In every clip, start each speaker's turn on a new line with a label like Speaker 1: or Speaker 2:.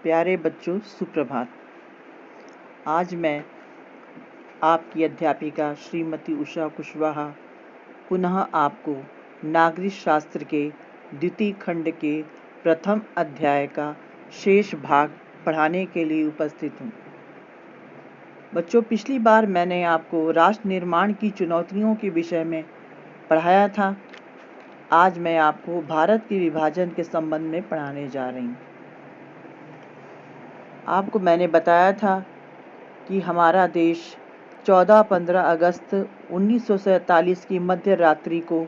Speaker 1: प्यारे बच्चों, सुप्रभात। आज मैं आपकी अध्यापिका श्रीमती उषा कुशवाहा पुनः आपको नागरिक शास्त्र के द्वितीय खंड के प्रथम अध्याय का शेष भाग पढ़ाने के लिए उपस्थित हूँ। बच्चों, पिछली बार मैंने आपको राष्ट्र निर्माण की चुनौतियों के विषय में पढ़ाया था। आज मैं आपको भारत के विभाजन के संबंध में पढ़ाने जा रही हूँ। आपको मैंने बताया था कि हमारा देश 14-15 अगस्त 1947 की मध्य रात्रि को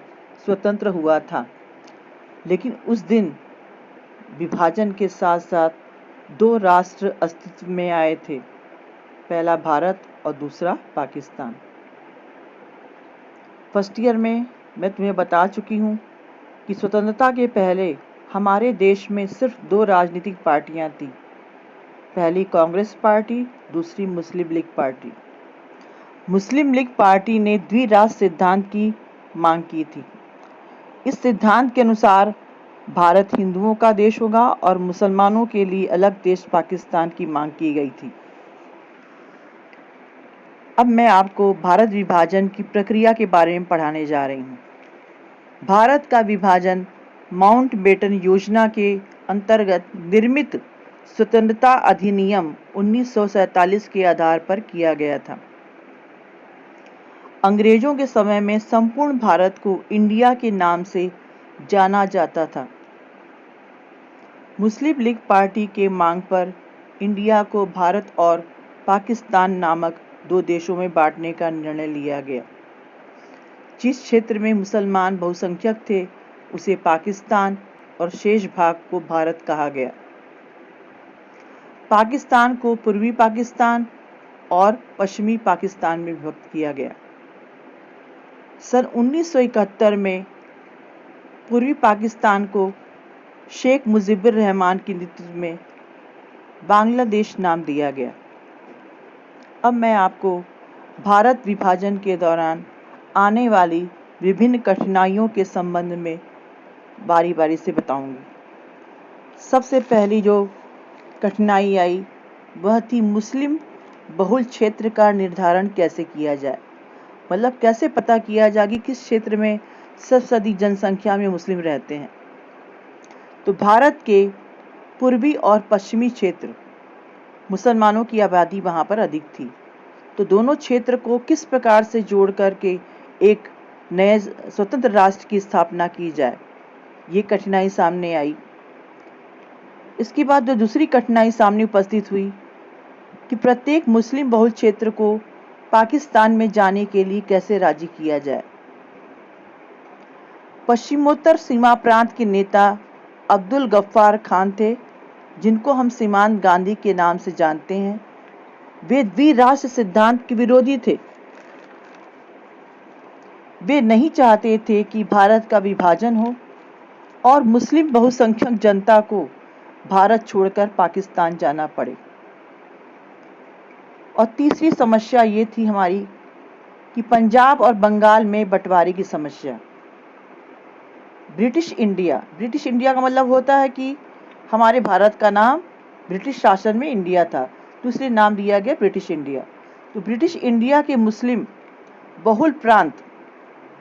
Speaker 1: स्वतंत्र हुआ था, लेकिन उस दिन विभाजन के साथ साथ दो राष्ट्र अस्तित्व में आए थे, पहला भारत और दूसरा पाकिस्तान। फर्स्ट ईयर में मैं तुम्हें बता चुकी हूँ कि स्वतंत्रता के पहले हमारे देश में सिर्फ दो राजनीतिक पार्टियां थीं, पहली कांग्रेस पार्टी, दूसरी मुस्लिम लीग पार्टी। मुस्लिम लीग पार्टी ने द्विराष्ट्र सिद्धांत की मांग की थी। इस सिद्धांत के अनुसार भारत हिंदुओं का देश होगा और मुसलमानों के लिए अलग देश पाकिस्तान की मांग की गई थी। अब मैं आपको भारत विभाजन की प्रक्रिया के बारे में पढ़ाने जा रही हूँ। भारत का विभाजन माउंटबेटन योजना के अंतर्गत निर्मित स्वतंत्रता अधिनियम 1947 के आधार पर किया गया था। अंग्रेजों के समय में संपूर्ण भारत को इंडिया के नाम से जाना जाता था। मुस्लिम लीग पार्टी के मांग पर इंडिया को भारत और पाकिस्तान नामक दो देशों में बांटने का निर्णय लिया गया। जिस क्षेत्र में मुसलमान बहुसंख्यक थे उसे पाकिस्तान और शेष भाग को भारत कहा गया। पाकिस्तान को पूर्वी पाकिस्तान और पश्चिमी पाकिस्तान में विभक्त किया गया। सन 1971 में पूर्वी पाकिस्तान को शेख मुजीबुर रहमान के नेतृत्व में बांग्लादेश नाम दिया गया। अब मैं आपको भारत विभाजन के दौरान आने वाली विभिन्न कठिनाइयों के संबंध में बारी बारी से बताऊंगी। सबसे पहली जो कठिनाई आई वह थी मुस्लिम बहुल क्षेत्र का निर्धारण कैसे किया जाए, मतलब कैसे पता किया जाए कि किस क्षेत्र में सबसे अधिक जनसंख्या में मुस्लिम रहते हैं। तो भारत के पूर्वी और पश्चिमी क्षेत्र मुसलमानों की आबादी वहाँ पर अधिक थी, तो दोनों क्षेत्र को किस प्रकार से जोड़ करके एक नए स्वतंत्र राष्ट्र की स्थापना की जाए, ये कठिनाई सामने आई। इसके बाद जो दूसरी कठिनाई सामने उपस्थित हुई कि प्रत्येक मुस्लिम बहुल क्षेत्र को पाकिस्तान में जाने के लिए कैसे राजी किया जाए। पश्चिमोत्तर सीमा प्रांत के नेता अब्दुल गफ्फार खान थे, जिनको हम सीमांत गांधी के नाम से जानते हैं। वे द्विराष्ट्र सिद्धांत के विरोधी थे। वे नहीं चाहते थे कि भारत का विभाजन हो और मुस्लिम बहुसंख्यक जनता को भारत छोड़कर पाकिस्तान जाना पड़े। और तीसरी समस्या ये थी हमारी कि पंजाब और बंगाल में बंटवारे की समस्या। ब्रिटिश इंडिया का मतलब होता है कि हमारे भारत का नाम ब्रिटिश शासन में इंडिया था, तो इसलिए नाम दिया गया ब्रिटिश इंडिया। तो ब्रिटिश इंडिया के मुस्लिम बहुल प्रांत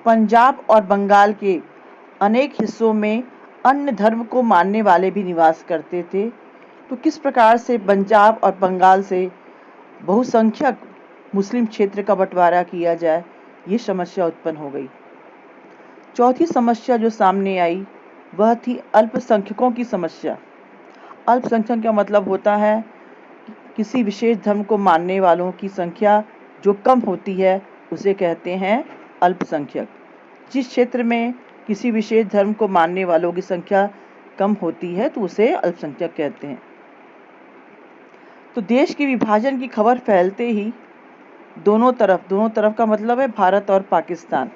Speaker 1: पंजाब और बंगाल के अनेक हिस्सों में अन्य धर्म को मानने वाले भी निवास करते थे। तो किस प्रकार से पंजाब और बंगाल से बहुसंख्यक मुस्लिम क्षेत्र का बंटवारा किया जाए, ये समस्या उत्पन्न हो गई। चौथी समस्या जो सामने आई वह थी अल्पसंख्यकों की समस्या। अल्पसंख्यक का मतलब होता है किसी विशेष धर्म को मानने वालों की संख्या जो कम होती है उसे कहते हैं अल्पसंख्यक। जिस क्षेत्र में किसी विशेष धर्म को मानने वालों की संख्या कम होती है तो उसे अल्पसंख्यक कहते हैं। तो देश के विभाजन की खबर फैलते ही दोनों तरफ का मतलब है भारत और पाकिस्तान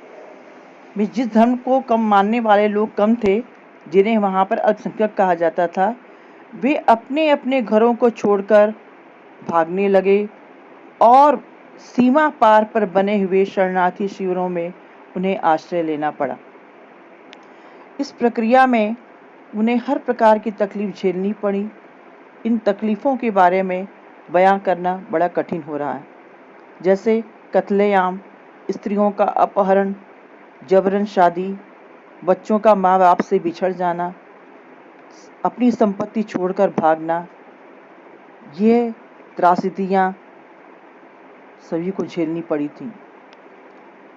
Speaker 1: में जिस धर्म को कम मानने वाले लोग कम थे, जिन्हें वहाँ पर अल्पसंख्यक कहा जाता था, वे अपने अपने घरों को छोड़कर भागने लगे और सीमा पार पर बने हुए शरणार्थी शिविरों में उन्हें आश्रय लेना पड़ा। इस प्रक्रिया में उन्हें हर प्रकार की तकलीफ झेलनी पड़ी। इन तकलीफ़ों के बारे में बयां करना बड़ा कठिन हो रहा है, जैसे कत्लेआम, स्त्रियों का अपहरण, जबरन शादी, बच्चों का माँ बाप से बिछड़ जाना, अपनी संपत्ति छोड़कर भागना। ये त्रासदियाँ सभी को झेलनी पड़ी थी।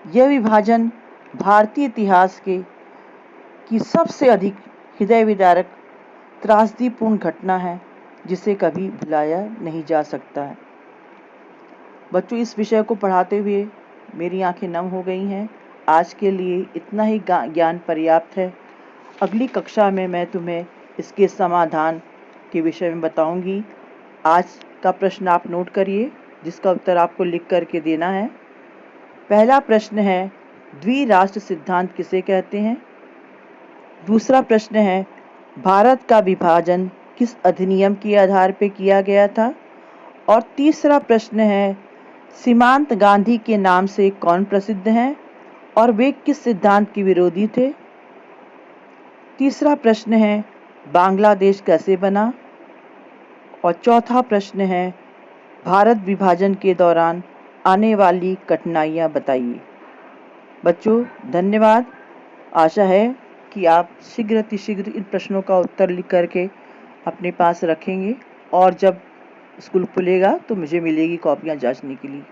Speaker 1: यह विभाजन भारतीय इतिहास की सबसे अधिक हृदय विदारक त्रासदीपूर्ण घटना है, जिसे कभी भुलाया नहीं जा सकता है। बच्चों, इस विषय को पढ़ाते हुए मेरी आंखें नम हो गई हैं। आज के लिए इतना ही ज्ञान पर्याप्त है। अगली कक्षा में मैं तुम्हें इसके समाधान के विषय में बताऊंगी। आज का प्रश्न आप नोट करिए, जिसका उत्तर आपको लिख करके देना है। पहला प्रश्न है, द्विराष्ट्र सिद्धांत किसे कहते हैं? दूसरा प्रश्न है, भारत का विभाजन किस अधिनियम के आधार पर किया गया था? और तीसरा प्रश्न है, सीमांत गांधी के नाम से कौन प्रसिद्ध हैं और वे किस सिद्धांत के विरोधी थे? तीसरा प्रश्न है, बांग्लादेश कैसे बना? और चौथा प्रश्न है, भारत विभाजन के दौरान आने वाली कठिनाइयाँ बताइए। बच्चों, धन्यवाद। आशा है कि आप शीघ्र अतिशीघ्र इन प्रश्नों का उत्तर लिख करके अपने पास रखेंगे, और जब स्कूल खुलेगा तो मुझे मिलेगी कॉपियाँ जांचने के लिए।